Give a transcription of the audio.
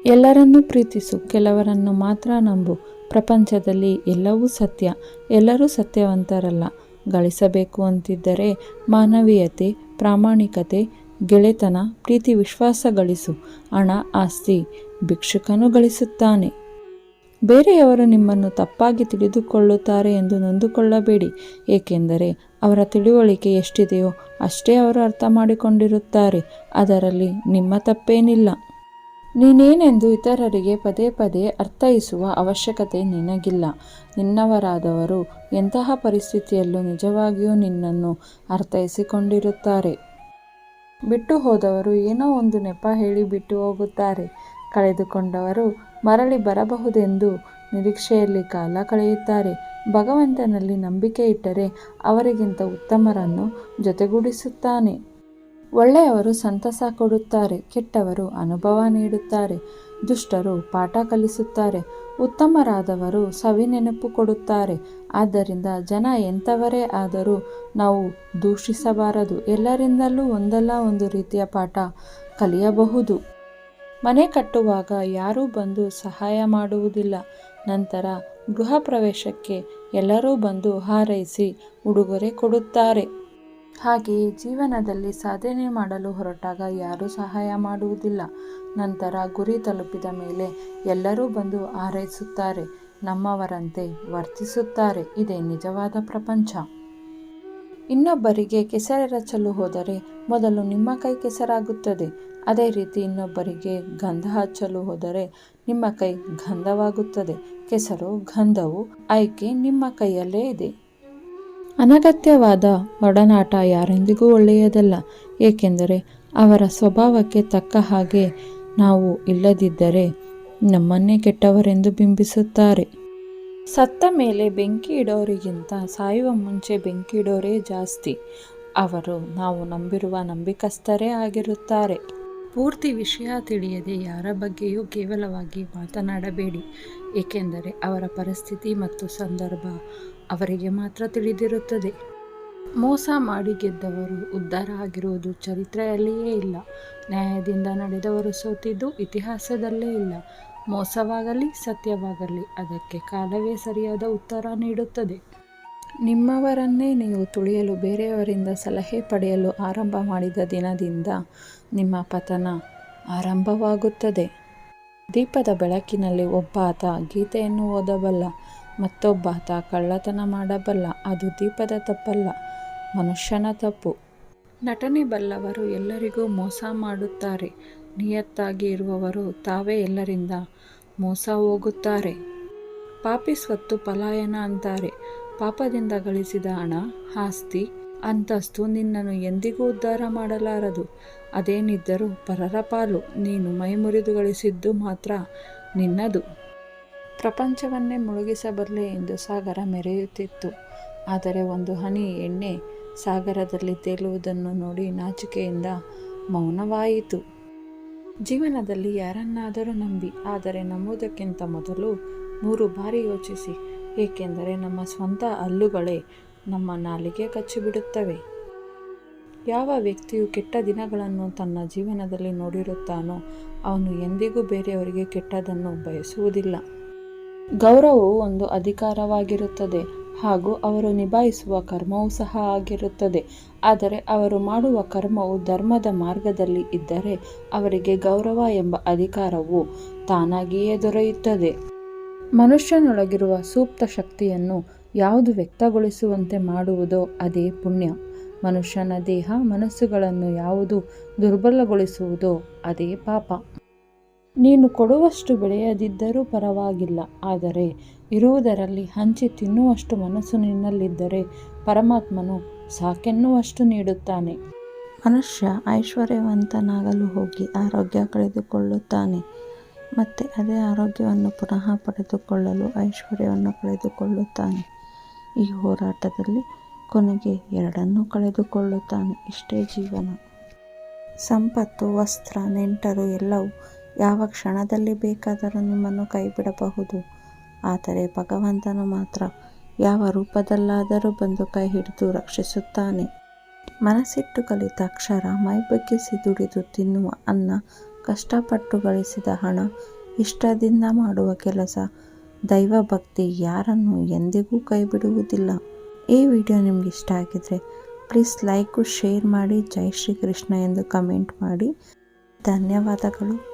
ಎಲ್ಲರನ್ನೂ ಪ್ರೀತಿಸು, ಕೆಲವರನ್ನು ಮಾತ್ರ ನಂಬು. ಪ್ರಪಂಚದಲ್ಲಿ ಎಲ್ಲವೂ ಸತ್ಯ, ಎಲ್ಲರೂ ಸತ್ಯವಂತರಲ್ಲ. ಗಳಿಸಬೇಕು ಅಂತಿದ್ದರೆ ಮಾನವೀಯತೆ, ಪ್ರಾಮಾಣಿಕತೆ, ಗೆಳೆತನ, ಪ್ರೀತಿ, ವಿಶ್ವಾಸ ಗಳಿಸು. ಹಣ, ಆಸ್ತಿ ಭಿಕ್ಷುಕನು ಗಳಿಸುತ್ತಾನೆ. ಬೇರೆಯವರು ನಿಮ್ಮನ್ನು ತಪ್ಪಾಗಿ ತಿಳಿದುಕೊಳ್ಳುತ್ತಾರೆ ಎಂದು ನೊಂದುಕೊಳ್ಳಬೇಡಿ, ಏಕೆಂದರೆ ಅವರ ತಿಳುವಳಿಕೆ ಎಷ್ಟಿದೆಯೋ ಅಷ್ಟೇ ಅವರು ಅರ್ಥ ಮಾಡಿಕೊಂಡಿರುತ್ತಾರೆ. ಅದರಲ್ಲಿ ನಿಮ್ಮ ತಪ್ಪೇನಿಲ್ಲ. ನೀನೇನೆಂದು ಇತರರಿಗೆ ಪದೇ ಪದೇ ಅರ್ಥೈಸುವ ಅವಶ್ಯಕತೆ ನಿನಗಿಲ್ಲ. ನಿನ್ನವರಾದವರು ಎಂತಹ ಪರಿಸ್ಥಿತಿಯಲ್ಲೂ ನಿಜವಾಗಿಯೂ ನಿನ್ನನ್ನು ಅರ್ಥೈಸಿಕೊಂಡಿರುತ್ತಾರೆ. ಬಿಟ್ಟು ಹೋದವರು ಏನೋ ಒಂದು ನೆಪ ಹೇಳಿ ಬಿಟ್ಟು ಹೋಗುತ್ತಾರೆ. ಕಳೆದುಕೊಂಡವರು ಮರಳಿ ಬರಬಹುದೆಂದು ನಿರೀಕ್ಷೆಯಲ್ಲಿ ಕಾಲ ಕಳೆಯುತ್ತಾರೆ. ಭಗವಂತನಲ್ಲಿ ನಂಬಿಕೆ ಇಟ್ಟರೆ ಅವರಿಗಿಂತ ಉತ್ತಮರನ್ನು ಜೊತೆಗೂಡಿಸುತ್ತಾನೆ. ಒಳ್ಳೆಯವರು ಸಂತಸ ಕೊಡುತ್ತಾರೆ, ಕೆಟ್ಟವರು ಅನುಭವ ನೀಡುತ್ತಾರೆ. ದುಷ್ಟರು ಪಾಠ ಕಲಿಸುತ್ತಾರೆ, ಉತ್ತಮರಾದವರು ಸವಿನೆನಪು ಕೊಡುತ್ತಾರೆ. ಆದ್ದರಿಂದ ಜನ ಎಂಥವರೇ ಆದರೂ ನಾವು ದೂಷಿಸಬಾರದು. ಎಲ್ಲರಿಂದಲೂ ಒಂದಲ್ಲ ಒಂದು ರೀತಿಯ ಪಾಠ ಕಲಿಯಬಹುದು. ಮನೆ ಕಟ್ಟುವಾಗ ಯಾರೂ ಬಂದು ಸಹಾಯ ಮಾಡುವುದಿಲ್ಲ. ನಂತರ ಗೃಹ ಪ್ರವೇಶಕ್ಕೆ ಎಲ್ಲರೂ ಬಂದು ಹಾರೈಸಿ ಉಡುಗೊರೆ ಕೊಡುತ್ತಾರೆ. ಹಾಗೆಯೇ ಜೀವನದಲ್ಲಿ ಸಾಧನೆ ಮಾಡಲು ಹೊರಟಾಗ ಯಾರೂ ಸಹಾಯ ಮಾಡುವುದಿಲ್ಲ. ನಂತರ ಗುರಿ ತಲುಪಿದ ಮೇಲೆ ಎಲ್ಲರೂ ಬಂದು ಹಾರೈಸುತ್ತಾರೆ, ನಮ್ಮವರಂತೆ ವರ್ತಿಸುತ್ತಾರೆ. ಇದೇ ನಿಜವಾದ ಪ್ರಪಂಚ. ಇನ್ನೊಬ್ಬರಿಗೆ ಕೆಸರೆರಚಲು ಹೋದರೆ ಮೊದಲು ನಿಮ್ಮ ಕೈ ಕೆಸರಾಗುತ್ತದೆ. ಅದೇ ರೀತಿ ಇನ್ನೊಬ್ಬರಿಗೆ ಗಂಧ ಹಚ್ಚಲು ಹೋದರೆ ನಿಮ್ಮ ಕೈ ಗಂಧವಾಗುತ್ತದೆ. ಕೆಸರು, ಗಂಧವು ಆಯ್ಕೆ ನಿಮ್ಮ ಕೈಯಲ್ಲೇ ಇದೆ. ಅನಗತ್ಯವಾದ ಒಡನಾಟ ಯಾರೆಂದಿಗೂ ಒಳ್ಳೆಯದಲ್ಲ, ಏಕೆಂದರೆ ಅವರ ಸ್ವಭಾವಕ್ಕೆ ತಕ್ಕ ಹಾಗೆ ನಾವು ಇಲ್ಲದಿದ್ದರೆ ನಮ್ಮನ್ನೇ ಕೆಟ್ಟವರೆಂದು ಬಿಂಬಿಸುತ್ತಾರೆ. ಸತ್ತ ಮೇಲೆ ಬೆಂಕಿ ಇಡೋರಿಗಿಂತ ಸಾಯುವ ಮುಂಚೆ ಬೆಂಕಿ ಇಡೋರೇ ಜಾಸ್ತಿ. ಅವರು ನಾವು ನಂಬಿರುವ ನಂಬಿಕಸ್ಥರೇ ಆಗಿರುತ್ತಾರೆ. ಪೂರ್ತಿ ವಿಷಯ ತಿಳಿಯದೆ ಯಾರ ಬಗ್ಗೆಯೂ ಕೇವಲವಾಗಿ ಮಾತನಾಡಬೇಡಿ, ಏಕೆಂದರೆ ಅವರ ಪರಿಸ್ಥಿತಿ ಮತ್ತು ಸಂದರ್ಭ ಅವರಿಗೆ ಮಾತ್ರ ತಿಳಿದಿರುತ್ತದೆ. ಮೋಸ ಮಾಡಿ ಗೆದ್ದವರು ಉದ್ಧಾರ ಆಗಿರುವುದು ಚರಿತ್ರೆಯಲ್ಲಿಯೇ ಇಲ್ಲ. ನ್ಯಾಯದಿಂದ ನಡೆದವರು ಸೋತಿದ್ದು ಇತಿಹಾಸದಲ್ಲೇ ಇಲ್ಲ. ಮೋಸವಾಗಲಿ ಸತ್ಯವಾಗಲಿ ಅದಕ್ಕೆ ಕಾಲವೇ ಸರಿಯಾದ ಉತ್ತರ ನೀಡುತ್ತದೆ. ನಿಮ್ಮವರನ್ನೇ ನೀವು ತುಳಿಯಲು ಬೇರೆಯವರಿಂದ ಸಲಹೆ ಪಡೆಯಲು ಆರಂಭ ಮಾಡಿದ ದಿನದಿಂದ ನಿಮ್ಮ ಪತನ ಆರಂಭವಾಗುತ್ತದೆ. ದೀಪದ ಬೆಳಕಿನಲ್ಲಿ ಒಬ್ಬಾತ ಗೀತೆಯನ್ನು ಓದಬಲ್ಲ, ಮತ್ತೊಬ್ಬಾತ ಕಳ್ಳತನ ಮಾಡಬಲ್ಲ. ಅದು ದೀಪದ ತಪ್ಪಲ್ಲ, ಮನುಷ್ಯನ ತಪ್ಪು. ನಟನೆ ಬಲ್ಲವರು ಎಲ್ಲರಿಗೂ ಮೋಸ ಮಾಡುತ್ತಾರೆ. ನಿಯತ್ತಾಗಿ ಇರುವವರು ತಾವೇ ಎಲ್ಲರಿಂದ ಮೋಸ ಹೋಗುತ್ತಾರೆ. ಪಾಪಿ ಸ್ವತ್ತು ಪಲಾಯನ ಅಂತಾರೆ. ಪಾಪದಿಂದ ಗಳಿಸಿದ ಹಣ, ಆಸ್ತಿ, ಅಂತಸ್ತು ನಿನ್ನನ್ನು ಎಂದಿಗೂ ಉದ್ಧಾರ ಮಾಡಲಾರದು. ಅದೇನಿದ್ದರೂ ಪರರ ಪಾಲು. ನೀನು ಮೈಮುರಿದು ಗಳಿಸಿದ್ದು ಮಾತ್ರ ನಿನ್ನದು. ಪ್ರಪಂಚವನ್ನೇ ಮುಳುಗಿಸಬಲ್ಲೆ ಎಂದು ಸಾಗರ ಮೆರೆಯುತ್ತಿತ್ತು. ಆದರೆ ಒಂದು ಹನಿ ಎಣ್ಣೆ ಸಾಗರದಲ್ಲಿ ತೇಲುವುದನ್ನು ನೋಡಿ ನಾಚಿಕೆಯಿಂದ ಮೌನವಾಯಿತು. ಜೀವನದಲ್ಲಿ ಯಾರನ್ನಾದರೂ ನಂಬಿ, ಆದರೆ ನಂಬುವುದಕ್ಕಿಂತ ಮೊದಲು 100 ಬಾರಿ ಯೋಚಿಸಿ, ಏಕೆಂದರೆ ನಮ್ಮ ಸ್ವಂತ ಹಲ್ಲುಗಳೇ ನಮ್ಮ ನಾಲಿಗೆ ಕಚ್ಚಿಬಿಡುತ್ತವೆ. ಯಾವ ವ್ಯಕ್ತಿಯು ಕೆಟ್ಟ ದಿನಗಳನ್ನು ತನ್ನ ಜೀವನದಲ್ಲಿ ನೋಡಿರುತ್ತಾನೋ ಅವನು ಎಂದಿಗೂ ಬೇರೆಯವರಿಗೆ ಕೆಟ್ಟದನ್ನು ಬಯಸುವುದಿಲ್ಲ. ಗೌರವವು ಒಂದು ಅಧಿಕಾರವಾಗಿರುತ್ತದೆ ಹಾಗೂ ಅವರು ನಿಭಾಯಿಸುವ ಕರ್ಮವೂ ಸಹ ಆಗಿರುತ್ತದೆ. ಆದರೆ ಅವರು ಮಾಡುವ ಕರ್ಮವು ಧರ್ಮದ ಮಾರ್ಗದಲ್ಲಿ ಇದ್ದರೆ ಅವರಿಗೆ ಗೌರವ ಎಂಬ ಅಧಿಕಾರವು ತಾನಾಗಿಯೇ ದೊರೆಯುತ್ತದೆ. ಮನುಷ್ಯನೊಳಗಿರುವ ಸೂಕ್ತ ಶಕ್ತಿಯನ್ನು ಯಾವುದು ವ್ಯಕ್ತಗೊಳಿಸುವಂತೆ ಮಾಡುವುದೋ ಅದೇ ಪುಣ್ಯ. ಮನುಷ್ಯನ ದೇಹ ಮನಸ್ಸುಗಳನ್ನು ಯಾವುದು ದುರ್ಬಲಗೊಳಿಸುವುದೋ ಅದೇ ಪಾಪ. ನೀನು ಕೊಡುವಷ್ಟು ಬೆಳೆಯದಿದ್ದರೂ ಪರವಾಗಿಲ್ಲ, ಆದರೆ ಇರುವುದರಲ್ಲಿ ಹಂಚಿ ತಿನ್ನುವಷ್ಟು ಮನಸ್ಸು ನಿನ್ನಲ್ಲಿದ್ದರೆ ಪರಮಾತ್ಮನು ಸಾಕೆನ್ನುವಷ್ಟು ನೀಡುತ್ತಾನೆ. ಮನುಷ್ಯ ಐಶ್ವರ್ಯವಂತನಾಗಲು ಹೋಗಿ ಆರೋಗ್ಯ ಕಳೆದುಕೊಳ್ಳುತ್ತಾನೆ. ಮತ್ತೆ ಅದೇ ಆರೋಗ್ಯವನ್ನು ಪುನಃ ಪಡೆದುಕೊಳ್ಳಲು ಐಶ್ವರ್ಯವನ್ನು ಕಳೆದುಕೊಳ್ಳುತ್ತಾನೆ. ಈ ಹೋರಾಟದಲ್ಲಿ ಕೊನೆಗೆ ಎರಡನ್ನೂ ಕಳೆದುಕೊಳ್ಳುತ್ತಾನೆ. ಇಷ್ಟೇ ಜೀವನ. ಸಂಪತ್ತು, ವಸ್ತ್ರ, ನೆಂಟರು ಎಲ್ಲವೂ ಯಾವ ಕ್ಷಣದಲ್ಲಿ ಬೇಕಾದರೂ ನಿಮ್ಮನ್ನು ಕೈಬಿಡಬಹುದು. ಆದರೆ ಭಗವಂತನು ಮಾತ್ರ ಯಾವ ರೂಪದಲ್ಲಾದರೂ ಬಂದು ಕೈ ಹಿಡಿದು ರಕ್ಷಿಸುತ್ತಾನೆ. ಮನಸ್ಸಿಟ್ಟು ಕಲಿತ ಅಕ್ಷರ, ಮೈ ಬಗ್ಗಿಸಿ ದುಡಿದು ತಿನ್ನುವ ಅನ್ನ, ಕಷ್ಟಪಟ್ಟು ಗಳಿಸಿದ ಹಣ, ಇಷ್ಟದಿಂದ ಮಾಡುವ ಕೆಲಸ, ದೈವ ಭಕ್ತಿ ಯಾರನ್ನು ಎಂದಿಗೂ ಕೈ ಬಿಡುವುದಿಲ್ಲ. ಈ ವಿಡಿಯೋ ನಿಮ್ಗೆ ಇಷ್ಟ ಆಗಿದ್ರೆ ಪ್ಲೀಸ್ ಲೈಕು, ಶೇರ್ ಮಾಡಿ, ಜೈ ಶ್ರೀ ಕೃಷ್ಣ ಎಂದು ಕಮೆಂಟ್ ಮಾಡಿ. ಧನ್ಯವಾದಗಳು.